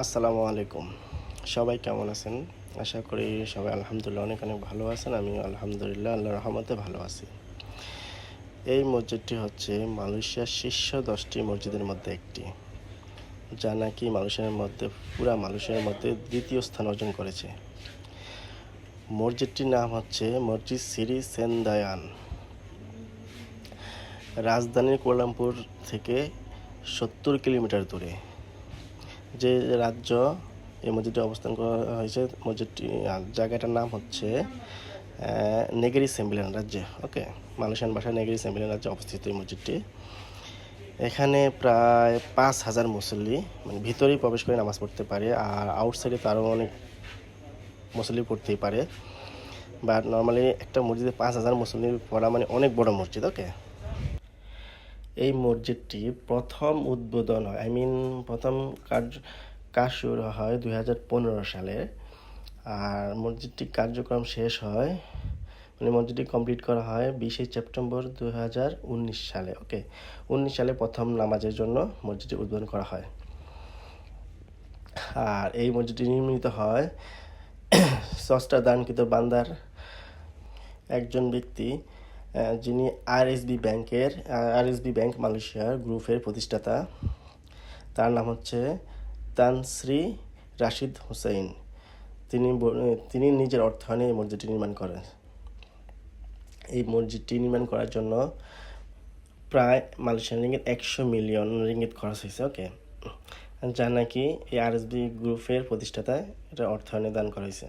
আসসালামু আলাইকুম। সবাই কেমন আছেন? আশা করি সবাই আলহামদুলিল্লাহ অনেক ভালো আছেন। আমিও আলহামদুলিল্লাহ আল্লাহর রহমতে ভালো আছি। এই মসজিদটি হচ্ছে মালয়েশিয়ার শীর্ষ 10টি মসজিদের মধ্যে একটি, যা নাকি মালয়েশিয়ার মধ্যে দ্বিতীয় স্থান অর্জন করেছে। মসজিদটির নাম হচ্ছে মসজিদ শ্রী সেনদায়ান। রাজধানী কুয়ালালামপুর থেকে 70 কিলোমিটার দূরে যে রাজ্য এই মসজিদটি অবস্থান করা হয়েছে, জায়গাটার নাম হচ্ছে নেগেরি সেম্বিলিয়ান রাজ্যে। ওকে, মালয়েশিয়ান ভাষায় নেগেরি সেম্বিলিয়ান রাজ্যে অবস্থিত এই মসজিদটি। এখানে প্রায় 5,000 মুসল্লি ভিতরেই প্রবেশ করে নামাজ পড়তে পারে, আর আউটসাইডে তো আরও অনেক মুসল্লি পড়তেই পারে। বাট নর্মালি একটা মসজিদে 5,000 মুসল্লি পড়া অনেক বড় মসজিদ। ওকে, এই মসজিদটি প্রথম উদ্বোধন হয়, প্রথম কাজ শুরু হয় 2015 সালে, আর মসজিদটি কার্যক্রম শেষ হয় মসজিদটি কমপ্লিট করা হয় 20 সেপ্টেম্বর 2019 সালে। ওকে, 19 সালে প্রথম নামাজের জন্য মসজিদটি উদ্বোধন করা হয়। আর এই মসজিদটি নির্মিত হয় স্রষ্টা দানকৃত বান্দার একজন ব্যক্তি, যিনি আরএসবি ব্যাংক মালয়েশিয়ার গ্রুপের প্রতিষ্ঠাতা। তার নাম হচ্ছে তান শ্রী রাশিদ হুসাইন। তিনি নিজের অর্থায়নে এই মসজিদটি নির্মাণ করেন। এই মসজিদটি নির্মাণ করার জন্য প্রায় মালয়েশিয়ান রিঙ্গিত 100 মিলিয়ন রিঙ্গিত খরচ হয়েছে। ওকে, যা নাকি এই আরএসবি গ্রুপের প্রতিষ্ঠাতায় এটা অর্থায়নে দান করা হয়েছে।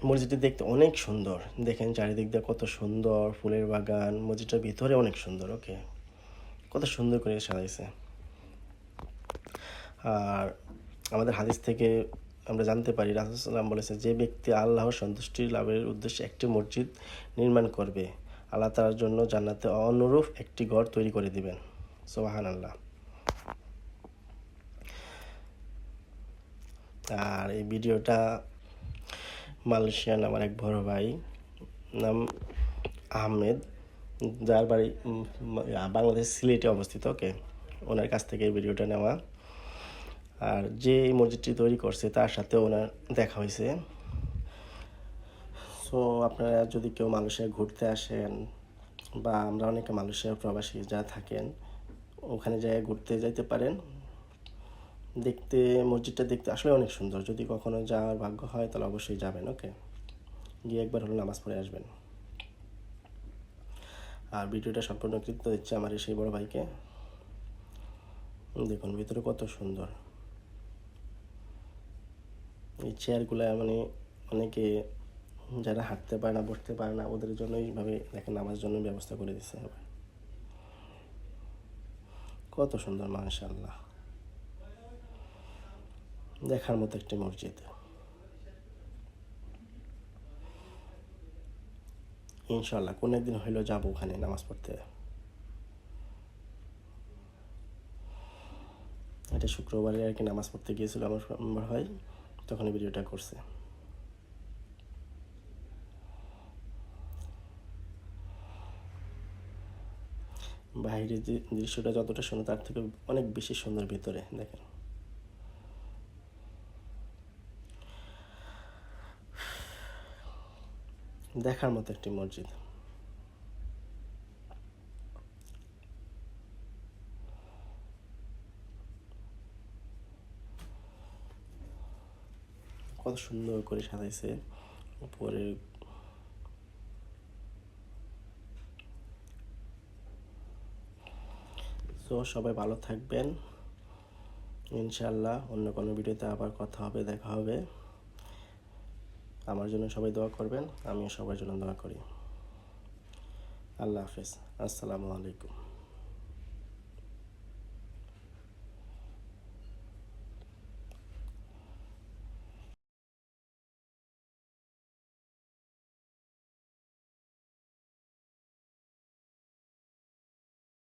মসজিদটি দেখতে অনেক সুন্দর, দেখেন চারিদিক দিয়ে কত সুন্দর ফুলের বাগান, মসজিদটার ভিতরে অনেক সুন্দর। ওকে, কত সুন্দর করে সাজাইছে। আর আমাদের হাদিস থেকে আমরা জানতে পারি, রাসূল সাল্লাল্লাহু আলাইহি ওয়াসাল্লাম বলেছে, যে ব্যক্তি আল্লাহর সন্তুষ্টি লাভের উদ্দেশ্যে একটি মসজিদ নির্মাণ করবে, আল্লাহ তার জন্য জান্নাতে অনুরূপ একটি ঘর তৈরি করে দিবেন। সুবহানাল্লাহ। আর এই ভিডিওটা মালয়েশিয়ান আমার এক বড় ভাই, নাম আহমেদ, যার বাড়ি বাংলাদেশ সিলেটে অবস্থিত। ওকে, ওনার কাছ থেকে এই ভিডিওটা নেওয়া। আর যে এই মসজিদটি তৈরি করছে তার সাথে ওনার দেখা হয়েছে। সো আপনারা যদি কেউ মালয়েশিয়ায় ঘুরতে আসেন, বা আমরা অনেকে মালয়েশিয়ার প্রবাসী যা থাকেন, ওখানে জায়গায় ঘুরতে যাইতে পারেন। মসজিদটা দেখতে আসলে অনেক সুন্দর। যদি কখনো যাওয়ার ভাগ্য হয় তাহলে অবশ্যই যাবেন। ওকে, গিয়ে একবার হলো নামাজ পড়ে আসবেন। আর ভিডিওটা সম্পূর্ণ কৃতিত্ব দিচ্ছে আমার সেই বড় ভাইকে। দেখুন ভিতরে কত সুন্দর। এই চেয়ারগুলো অনেকে যারা হাঁটতে পারে না, বসতে পারে না, ওদের জন্য এইভাবে দেখেন নামাজ জন্য ব্যবস্থা করে দিচ্ছে। কত সুন্দর, মাশাআল্লাহ, দেখার মতো একটি মসজিদ। ইনশাআল্লাহ কোনো একদিন হইলেও যাবো ওখানে নামাজ পড়তে। এটা শুক্রবারে আর কি নামাজ পড়তে গিয়েছিল আমার ভাই, তখন এই ভিডিওটা করছে। বাইরের যে দৃশ্যটা যতটা সুন্দর তার থেকে অনেক বেশি সুন্দর ভিতরে। দেখেন দেখার মতো একটি মসজিদ। কত সুন্দর করে সাজাইছে উপরে। তো সবাই ভালো থাকবেন, ইনশাআল্লাহ অন্য কোনো ভিডিওতে আবার কথা হবে, দেখা হবে। আমার জন্য সবাই দোয়া করবেন, আমিও সবার জন্য দোয়া করি। আল্লাহ হাফেজ, আসসালামু আলাইকুম।